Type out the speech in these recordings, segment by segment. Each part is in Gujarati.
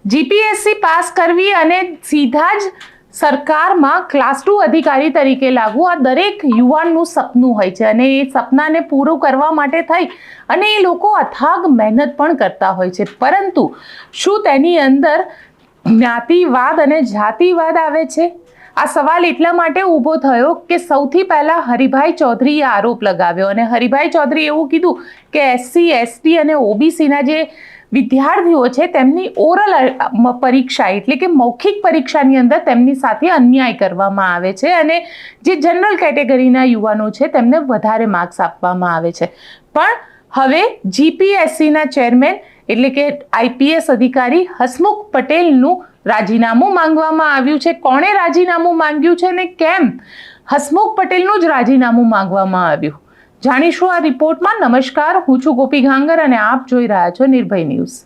જીપીએસસી પાસ કરવી અને સીધા જ સરકારમાં ક્લાસ 2 અધિકારી તરીકે લાગવું આ દરેક યુવાનનું સપનું હોય છે અને એ સપનાને પૂરું કરવા માટે થઈ અને એ લોકો અથાગ મહેનત પણ કરતા હોય છે, પરંતુ શું તેની અંદર જ્ઞાતિવાદ અને જાતિવાદ આવે છે? આ સવાલ એટલા માટે ઊભો થયો કે સૌથી પહેલા હરિભાઈ ચૌધરીએ આરોપ લગાવ્યો અને હરિભાઈ ચૌધરીએ એવું કીધું કે એસસી, એસટી અને ઓબીસીના જે વિદ્યાર્થીઓ છે તેમની ઓરલ પરીક્ષા એટલે કે મૌખિક પરીક્ષાની અંદર તેમની સાથે અન્યાય કરવામાં આવે છે અને જે જનરલ કેટેગરીના યુવાનો છે તેમને વધારે માર્ક્સ આપવામાં આવે છે. પણ હવે જીપીએસસીના ચેરમેન એટલે કે આઈપીએસ અધિકારી હસમુખ પટેલનું રાજીનામું માંગવામાં આવ્યું છે. કોણે રાજીનામું માંગ્યું છે અને કેમ હસમુખ પટેલનું જ રાજીનામું માંગવામાં આવ્યું, જાણીશું આ રિપોર્ટમાં. નમસ્કાર, હું છું ગોપી ઘાંગર અને આપ જોઈ રહ્યા છો નિર્ભય ન્યૂઝ.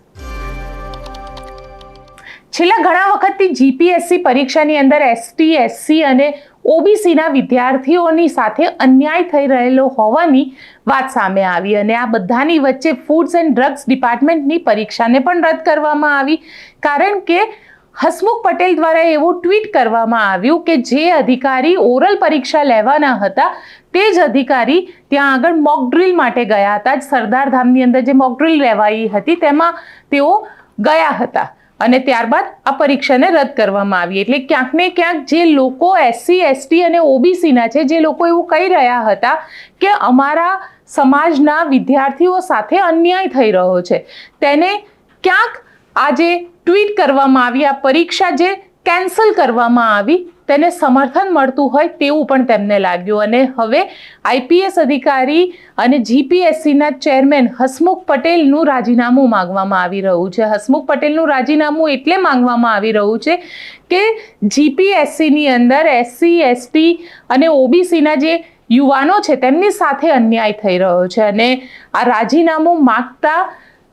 છેલ્લા ઘણા વખતથી જીપીએસસી પરીક્ષાની અંદર એસટી, એસસી અને ઓબીસીના વિદ્યાર્થીઓની સાથે અન્યાય થઈ રહેલો હોવાની વાત સામે આવી અને આ બધાની વચ્ચે ફૂડ્સ એન્ડ ડ્રગ્સ ડિપાર્ટમેન્ટની પરીક્ષાને પણ રદ કરવામાં આવી, કારણ કે હસમુખ પટેલ દ્વારા એવું ટ્વીટ કરવામાં આવ્યું કે જે અધિકારી ઓરલ પરીક્ષા લેવાના હતા તે જ અધિકારી ત્યાં આગળ મોક ડ્રીલ માટે ગયા હતા. સરદાર ધામની અંદર જે મોક ડ્રીલ લેવાઈ હતી તેમાં તેઓ ગયા હતા અને ત્યારબાદ આ પરીક્ષાને રદ કરવામાં આવી. એટલે ક્યાંક ને ક્યાંક જે લોકો એસસી, એસટી અને ઓબીસીના છે, જે લોકો એવું કહી રહ્યા હતા કે અમારા સમાજના વિદ્યાર્થીઓ સાથે અન્યાય થઈ રહ્યો છે, તેને ક્યાંક આ જે ટ્વીટ કરવામાં આવી, આ પરીક્ષા જે કેન્સલ કરવામાં આવી તેને સમર્થન મળતું હોય તેવું પણ તેમને લાગ્યું અને હવે આઈપીએસ અધિકારી અને જીપીએસસીના ચેરમેન હસમુખ પટેલનું રાજીનામું માંગવામાં આવી રહ્યું છે. હસમુખ પટેલનું રાજીનામું એટલે માંગવામાં આવી રહ્યું છે કે જીપીએસસીની અંદર એસસી, એસટી અને ઓબીસીના જે યુવાનો છે તેમની સાથે અન્યાય થઈ રહ્યો છે અને આ રાજીનામું માંગતા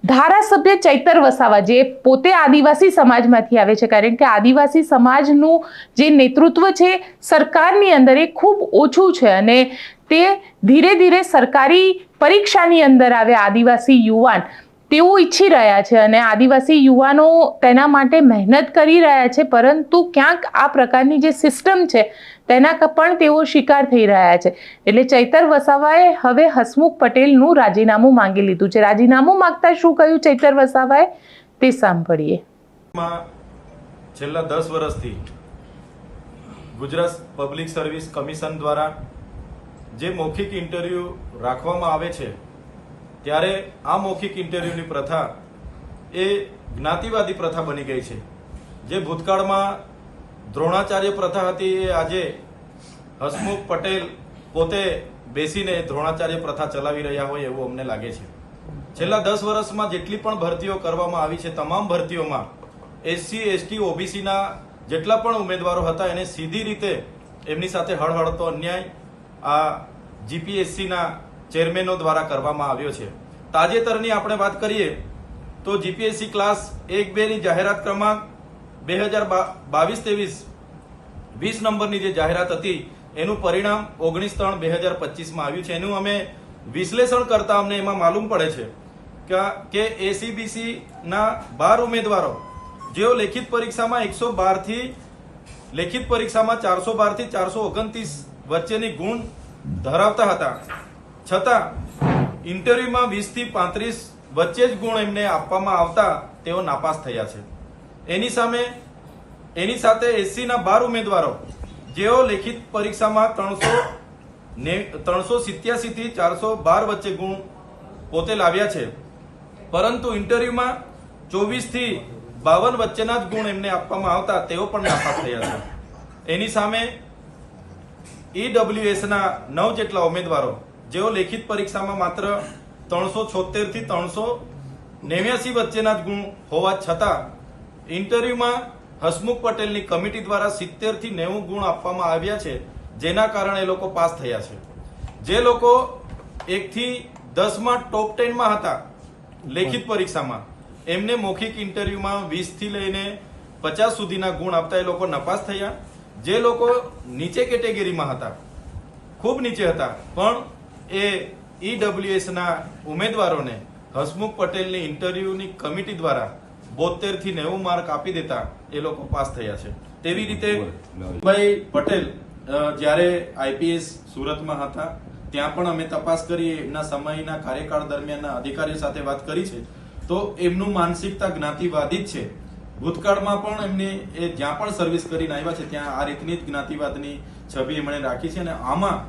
ધારાસભ્ય ચૈતર વસાવા, જે પોતે આદિવાસી સમાજમાંથી આવે છે, કારણ કે આદિવાસી સમાજનું જે નેતૃત્વ છે સરકારની અંદર એ ખૂબ ઓછું છે અને તે ધીરે ધીરે સરકારી પરીક્ષાની અંદર આવે આદિવાસી યુવાન તેવું ઈચ્છી રહ્યા છે અને આદિવાસી યુવાનો તેના માટે મહેનત કરી રહ્યા છે, પરંતુ ક્યાંક આ પ્રકારની જે સિસ્ટમ છે તેના પણ તેઓ શિકાર થઈ રહ્યા છે. એટલે ચૈતર વસાવાએ હવે હસમુખ પટેલનું રાજીનામું માંગી લીધું છે. રાજીનામું માંગતા શું કહ્યું ચૈતર વસાવાએ તે સાંભળીએ. છેલ્લા 10 વર્ષથી ગુજરાત પબ્લિક સર્વિસ કમિશન દ્વારા જે મૌખિક ઇન્ટરવ્યુ રાખવામાં આવે છે ત્યારે આ મૌખિક ઇન્ટરવ્યુની પ્રથા એ જ્ઞાતિવાદી પ્રથા બની ગઈ છે. જે ભૂતકાળમાં દ્રોણાચાર્ય પ્રથા હતી એ આજે હસમુખ પટેલ પોતે બેસીને દ્રોણાચાર્ય પ્રથા ચલાવી રહ્યા હોય એવું અમને લાગે છે. છેલ્લા 10 વર્ષમાં જેટલી પણ ભરતીઓ કરવામાં આવી છે તમામ ભરતીઓમાં એસસી, એસટી, ઓબીસીના જેટલા પણ ઉમેદવારો હતા એને સીધી રીતે એમની સાથે હળહળતો અન્યાય આ જીપીએસસીના ચેરમેનો દ્વારા કરવામાં આવ્યો છે. તાજેતરની આપણે વાત કરીએ તો જીપીએસસી ક્લાસ 1-2 ની જાહેરાત ક્રમાંક 2022-23 20 નંબરની જે જાહેરાત હતી એનું પરિણામ 19/3/2025 આવ્યું છે. એનું અમે વિશ્લેષણ કરતા અમને એમાં માલુમ પડે છે કે એસીબીસી ના 12 ઉમેદવારો જેઓ લેખિત પરીક્ષામાં 112 થી લેખિત પરીક્ષામાં 412 થી 429 વચ્ચેની ગુણ ધરાવતા હતા, છતાં ઇન્ટરવ્યુમાં 20 થી 35 વચ્ચે જ ગુણ એમને આપવામાં આવતા તેઓ નાપાસ થયા છે. એની સાથે એસસીના 12 ઉમેદવારો જેઓ લેખિત પરીક્ષામાં 387 થી 412 વચ્ચે ગુણ પોતે લાવ્યા છે, પરંતુ ઇન્ટરવ્યુમાં 24 થી 52 વચ્ચેના જ ગુણ એમને આપવામાં આવતા તેઓ પણ નાપાસ થયા છે. એની સામે ઈડબ્લ્યુએસના 9 જેટલા ઉમેદવારો જેઓ લેખિત પરીક્ષામાં માત્ર 376 થી 389 વચ્ચેના જ ગુણ હોવા છતાં ઇન્ટરવ્યુમાં હસમુખ પટેલની કમિટી દ્વારા 70 થી 90 ગુણ આપવામાં આવ્યા છે, જેના કારણે એ લોકો પાસ થયા છે. જે લોકો 1 થી 10 માં ટોપ 10 માં હતા લેખિત પરીક્ષામાં એમને મૌખિક ઇન્ટરવ્યુમાં 20 થી લઈને 50 સુધીના ગુણ આપતા એ લોકો નપાસ થયા. જે લોકો નીચે કેટેગરીમાં હતા, ખૂબ નીચે હતા, પણ એ ઈડબ્લ્યુએસના ઉમેદવારોને હસમુખ પટેલની ઇન્ટરવ્યુની કમિટી દ્વારા 72 થી 90 માર્ક આપી દેતા એ લોકો પાસ થયા છે. તેવી રીતે ભાઈ પટેલ જ્યારે આઈપીએસ સુરતમાં હતા ત્યાં પણ અમે તપાસ કરી, એમના સમયના કાર્યકાળ દરમિયાનના અધિકારીઓ સાથે વાત કરી છે, તો એમનું માનસિકતા જ્ઞાતિવાદી જ છે. ભૂતકાળમાં પણ એમને જ્યાં પણ સર્વિસ કરીને આવ્યા છે ત્યાં આ રીતની જ જ્ઞાતિવાદની છબી એમણે રાખી છે. અને આમાં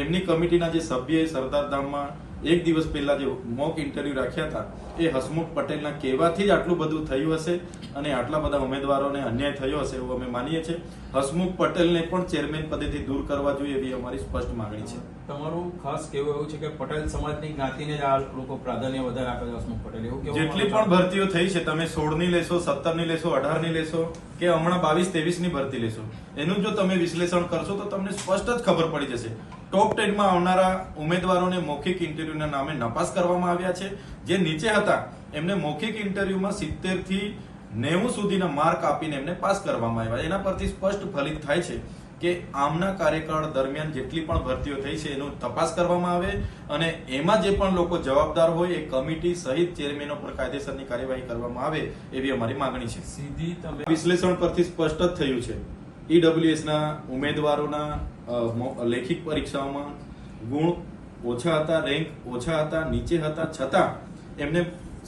એમની કમિટીના જે સભ્યએ સરદારધામમાં એક દિવસ પહેલા જે મોક ઇન્ટરવ્યુ રાખ્યા હતા એ હસમુખ પટેલના કહેવાથી જ આટલું બધું થયું હશે અને આટલા બધા ઉમેદવારોને અન્યાય થયો હશે એવું અમે માનીએ છીએ. હસમુખ પટેલને પણ ચેરમેન પદેથી દૂર કરવા જોઈએ એવી અમારી સ્પષ્ટ માંગણી છે. તમારું ખાસ કહેવું એવું છે કે પટેલ સમાજની જ્ઞાતિને જ આ લોકો પ્રાધાન્ય વધારે આપે છે. હસમુખ પટેલ એવું કેવું? જેટલી પણ ભરતીઓ થઈ છે, તમે 16 ની લેશો, 17 ની લેશો, 18 ની લેશો કે હમણાં 22-23 ની ભરતી લેશો, એનું જો તમે વિશ્લેષણ કરશો તો તમને સ્પષ્ટ જ ખબર પડી જશે. ટોપ 10 માં આવનારા ઉમેદવારોને મૌખિક ઇન્ટરવ્યુના નામે નપાસ કરવામાં આવ્યા છે. જે નીચે હતા એમને મૌખિક ઇન્ટરવ્યુમાં 70 થી 90 સુધીના માર્ક આપીને એમને પાસ કરવામાં આવ્યા. એના પરથી સ્પષ્ટ ફલિત થાય છે કે આમના કાર્યકાળ દરમિયાન જેટલી પણ ભરતીઓ થઈ છે એનો તપાસ કરવામાં આવે અને એમાં જે પણ લોકો જવાબદાર હોય એ કમિટી સહિત ચેરમેનો પર કાયદેસરની કાર્યવાહી કરવામાં આવે એવી અમારી માંગણી છે. સીધી તમે વિશ્લેષણ પરથી સ્પષ્ટ જ થયું છે ઈડબ્લ્યુએસ ના ઉમેદવારોના લેખિત પરીક્ષાઓમાં ગુણ ઓછા હતા, રેન્ક ઓછા હતા, નીચે હતા, છતાં એમને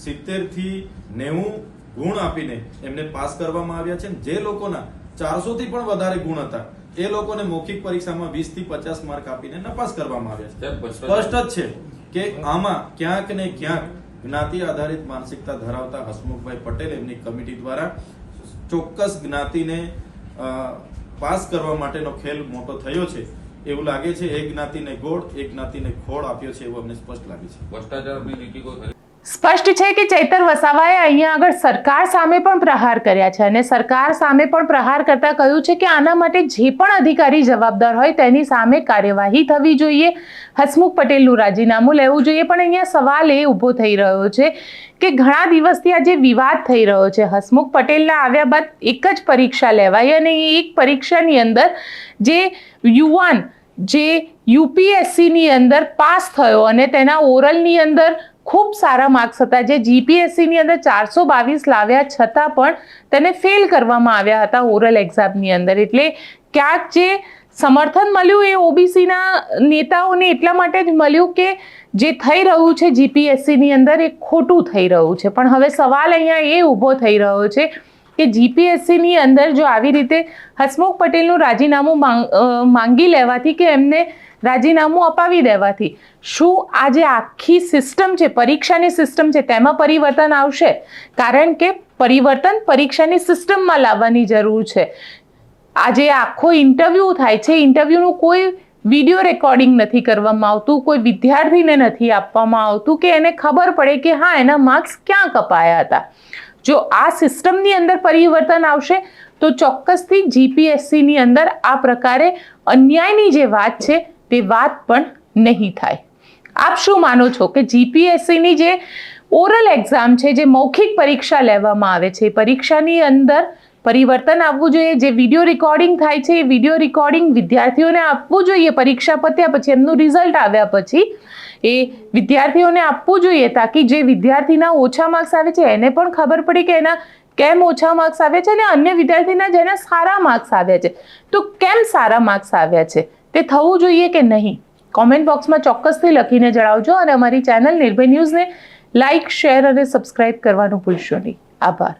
70 થી 90 ગુણ આપીને એમને પાસ કરવામાં આવ્યા છે. જે લોકોના 400 થી પણ વધારે ગુણ હતા એ લોકોને મૌખિક પરીક્ષામાં 20 થી 50 માર્ક આપીને નપાસ કરવામાં આવ્યા છે. સ્પષ્ટ જ છે કે આમાં ક્યાંક ને ક્યાંક જ્ઞાતિ આધારિત માનસિકતા ધરાવતા હસમુખભાઈ પટેલ એમની કમિટી દ્વારા ચોક્કસ જ્ઞાતિને પાસ કરવા માટેનો ખેલ મોટો થયો છે એવું લાગે છે. એક જ્ઞાતિને ગોળ, એક જ્ઞાતિને ખોળ આપ્યો છે એવું અમને સ્પષ્ટ લાગે છે. ભ્રષ્ટાચારની લીટીકો સ્પષ્ટ છે કે ચૈતર વસાવાએ અહીંયા આગળ સરકાર સામે પણ પ્રહાર કર્યા છે અને સરકાર સામે પણ પ્રહાર કરતા કહ્યું છે કે આના માટે જે પણ અધિકારી જવાબદાર હોય તેની સામે કાર્યવાહી થવી જોઈએ, હસમુખ પટેલનું રાજીનામું લેવું જોઈએ. પણ અહીંયા સવાલ એ ઊભો થઈ રહ્યો છે કે ઘણા દિવસથી આ જે વિવાદ થઈ રહ્યો છે, હસમુખ પટેલના આવ્યા બાદ એક જ પરીક્ષા લેવાઈ અને એ એક પરીક્ષાની અંદર જે યુવાન જે યુપીએસસીની અંદર પાસ થયો અને તેના ઓરલની અંદર ખૂબ સારા માર્ક્સ હતા, જે જીપીએસસીની અંદર 422 લાવ્યા છતાં પણ તેને ફેલ કરવામાં આવ્યા હતા ઓરલ એક્ઝામની અંદર. એટલે ક્યાંક જે સમર્થન મળ્યું એ ઓબીસીના નેતાઓને એટલા માટે જ મળ્યું કે જે થઈ રહ્યું છે જીપીએસસીની અંદર એ ખોટું થઈ રહ્યું છે. પણ હવે સવાલ અહીંયા એ ઊભો થઈ રહ્યો છે કે જીપીએસસીની અંદર જો આવી રીતે હસમુખ પટેલનું રાજીનામું માંગી લેવાથી કે એમને રાજીનામું અપાવી દેવાથી શું આ જે આખી સિસ્ટમ છે, પરીક્ષાની સિસ્ટમ છે, તેમાં પરિવર્તન આવશે? કારણ કે પરિવર્તન પરીક્ષાની સિસ્ટમમાં લાવવાની જરૂર છે. આજે આખો ઇન્ટરવ્યુ થાય છે, ઇન્ટરવ્યુનું કોઈ વિડીયો રેકોર્ડિંગ નથી કરવામાં આવતું, કોઈ વિદ્યાર્થીને નથી આપવામાં આવતું કે એને ખબર પડે કે હા એના માર્ક્સ ક્યાં કપાયા હતા. જો આ સિસ્ટમની અંદર પરિવર્તન આવશે તો ચોક્કસથી જીપીએસસીની અંદર આ પ્રકારે અન્યાયની જે વાત છે તે વાત પણ નહીં થાય. આપ શું માનો છો કે જીપીએસસીની જે ઓરલ એક્ઝામ છે, જે મૌખિક પરીક્ષા લેવામાં આવે છે, પરીક્ષાની અંદર પરિવર્તન આવવું જોઈએ? જે વિડીયો રેકોર્ડિંગ થાય છે એ વિડીયો રેકોર્ડિંગ વિદ્યાર્થીઓને આપવું જોઈએ પરીક્ષા પત્યા પછી, એમનું રિઝલ્ટ આવ્યા પછી એ વિદ્યાર્થીઓને આપવું જોઈએ તાકી જે વિદ્યાર્થીના ઓછા માર્ક્સ આવે છે એને પણ ખબર પડે કે એના કેમ ઓછા માર્ક્સ આવે છે અને અન્ય વિદ્યાર્થીના જેના સારા માર્ક્સ આવ્યા છે તો કેમ સારા માર્ક્સ આવ્યા છે તે થવું જોઈએ કે નહીં? કોમેન્ટ બોક્સમાં ચોક્કસથી લખીને જણાવજો અને અમારી ચેનલ નિર્ભય ન્યૂઝને લાઇક, શેર અને સબસ્ક્રાઇબ કરવાનું ભૂલશો નહીં. આભાર.